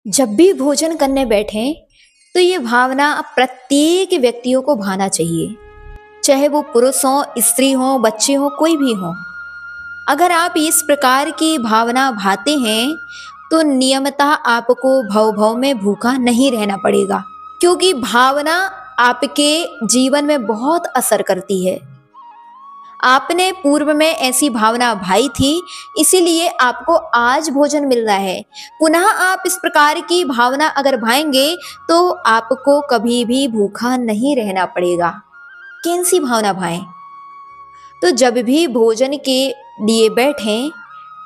जब भी भोजन करने बैठें तो ये भावना प्रत्येक व्यक्तियों को भाना चाहिए, चाहे वो पुरुष हो, स्त्री हो, बच्चे हो, कोई भी हो। अगर आप इस प्रकार की भावना भाते हैं तो नियमतः आपको भव भव में भूखा नहीं रहना पड़ेगा, क्योंकि भावना आपके जीवन में बहुत असर करती है। आपने पूर्व में ऐसी भावना भाई थी, इसीलिए आपको आज भोजन मिल रहा है। पुनः आप इस प्रकार की भावना अगर भाएंगे तो आपको कभी भी भूखा नहीं रहना पड़ेगा। कौन सी भावना भाएं? तो जब भी भोजन के लिए बैठें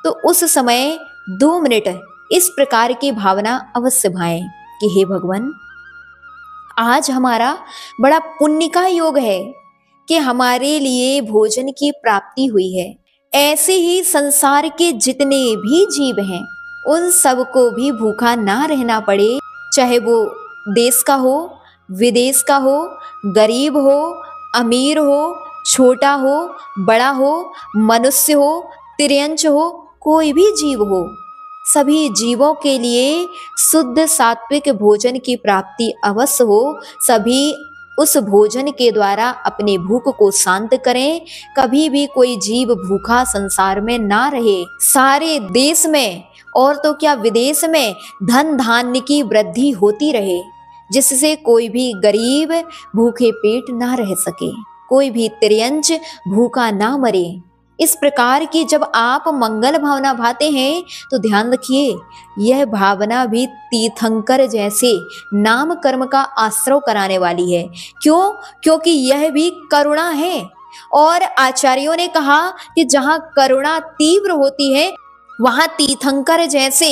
तो उस समय 2 मिनट इस प्रकार की भावना अवश्य भाएं कि हे भगवान, आज हमारा बड़ा पुण्य का योग है कि हमारे लिए भोजन की प्राप्ति हुई है। ऐसे ही संसार के जितने भी जीव हैं उन सबको भी भूखा ना रहना पड़े, चाहे वो देश का हो, विदेश का हो, गरीब हो, अमीर हो, छोटा हो, बड़ा हो, मनुष्य हो, तिर्यंच हो, कोई भी जीव हो, सभी जीवों के लिए शुद्ध सात्विक भोजन की प्राप्ति अवश्य हो। सभी उस भोजन के द्वारा अपने भूख को शांत करें। कभी भी कोई जीव भूखा संसार में ना रहे। सारे देश में और तो क्या विदेश में धन धान्य की वृद्धि होती रहे, जिससे कोई भी गरीब भूखे पेट ना रह सके, कोई भी तिर्यंच भूखा ना मरे। इस प्रकार की जब आप मंगल भावना भाते हैं तो ध्यान रखिए, यह भावना भी तीर्थंकर जैसे नाम कर्म का आश्रय कराने वाली है। क्यों? क्योंकि यह भी करुणा है। और आचार्यों ने कहा कि जहाँ करुणा तीव्र होती है वहां तीर्थंकर जैसे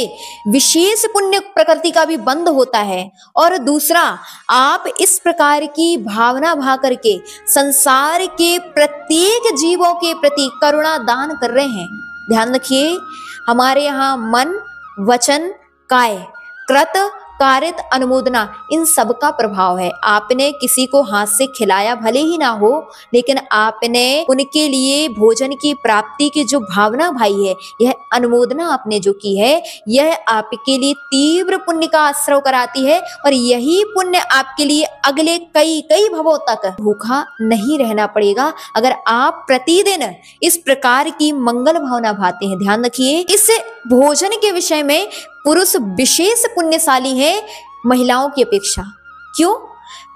विशेष पुण्य प्रकृति का भी बंध होता है। और दूसरा, आप इस प्रकार की भावना भा करके संसार के प्रत्येक जीवों के प्रति करुणा दान कर रहे हैं। ध्यान रखिए, हमारे यहाँ मन, वचन, काय, कृत, कारित, अनुमोदना, इन सब का प्रभाव है। आपने किसी को हाथ से खिलाया भले ही ना हो, लेकिन आपने उनके लिए भोजन की प्राप्ति की जो भावना भाई है, यह अनुमोदना आपने जो की है, यह आपके लिए तीव्र पुण्य का आश्रय कराती है। और यही पुण्य आपके लिए अगले कई कई भवों तक भूखा नहीं रहना पड़ेगा, अगर आप प्रतिदिन इस प्रकार की मंगल भावना भाते हैं। ध्यान रखिए, इस भोजन के विषय में पुरुष विशेष पुण्यशाली है महिलाओं की अपेक्षा। क्यों?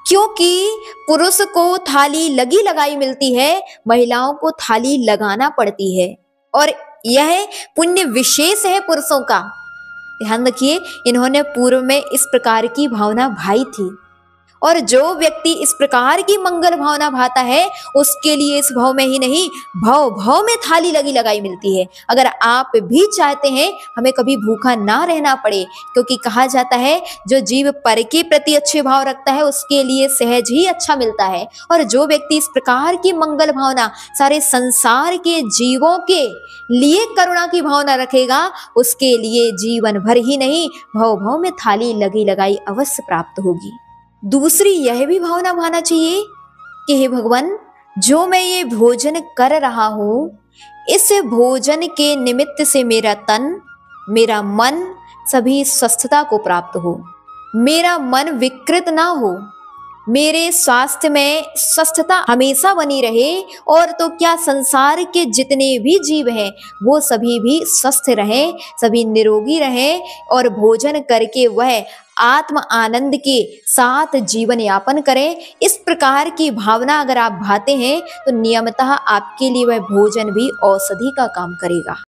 क्योंकि पुरुष को थाली लगी लगाई मिलती है, महिलाओं को थाली लगाना पड़ती है, और यह पुण्य विशेष है पुरुषों का। ध्यान रखिए, इन्होंने पूर्व में इस प्रकार की भावना भाई थी, और जो व्यक्ति इस प्रकार की मंगल भावना भाता है उसके लिए इस भव में ही नहीं, भव भव में थाली लगी लगाई मिलती है। अगर आप भी चाहते हैं हमें कभी भूखा ना रहना पड़े, क्योंकि कहा जाता है जो जीव पर के प्रति अच्छे भाव रखता है उसके लिए सहज ही अच्छा मिलता है। और जो व्यक्ति इस प्रकार की मंगल भावना सारे संसार के जीवों के लिए करुणा की भावना रखेगा, उसके लिए जीवन भर ही नहीं, भव भव में थाली लगी लगाई अवश्य प्राप्त होगी। दूसरी यह भी भावना भाना चाहिए कि हे भगवान, जो मैं ये भोजन कर रहा हूँ, इस भोजन के निमित्त से मेरा तन, मेरा मन सभी स्वस्थता को प्राप्त हो, मेरा मन विकृत ना हो, मेरे स्वास्थ्य में स्वस्थता हमेशा बनी रहे, और तो क्या संसार के जितने भी जीव हैं वो सभी भी स्वस्थ रहें, सभी निरोगी रहें, और भोजन करके वह आत्म आनंद के साथ जीवन यापन करें। इस प्रकार की भावना अगर आप भाते हैं तो नियमतः आपके लिए वह भोजन भी औषधि का काम करेगा।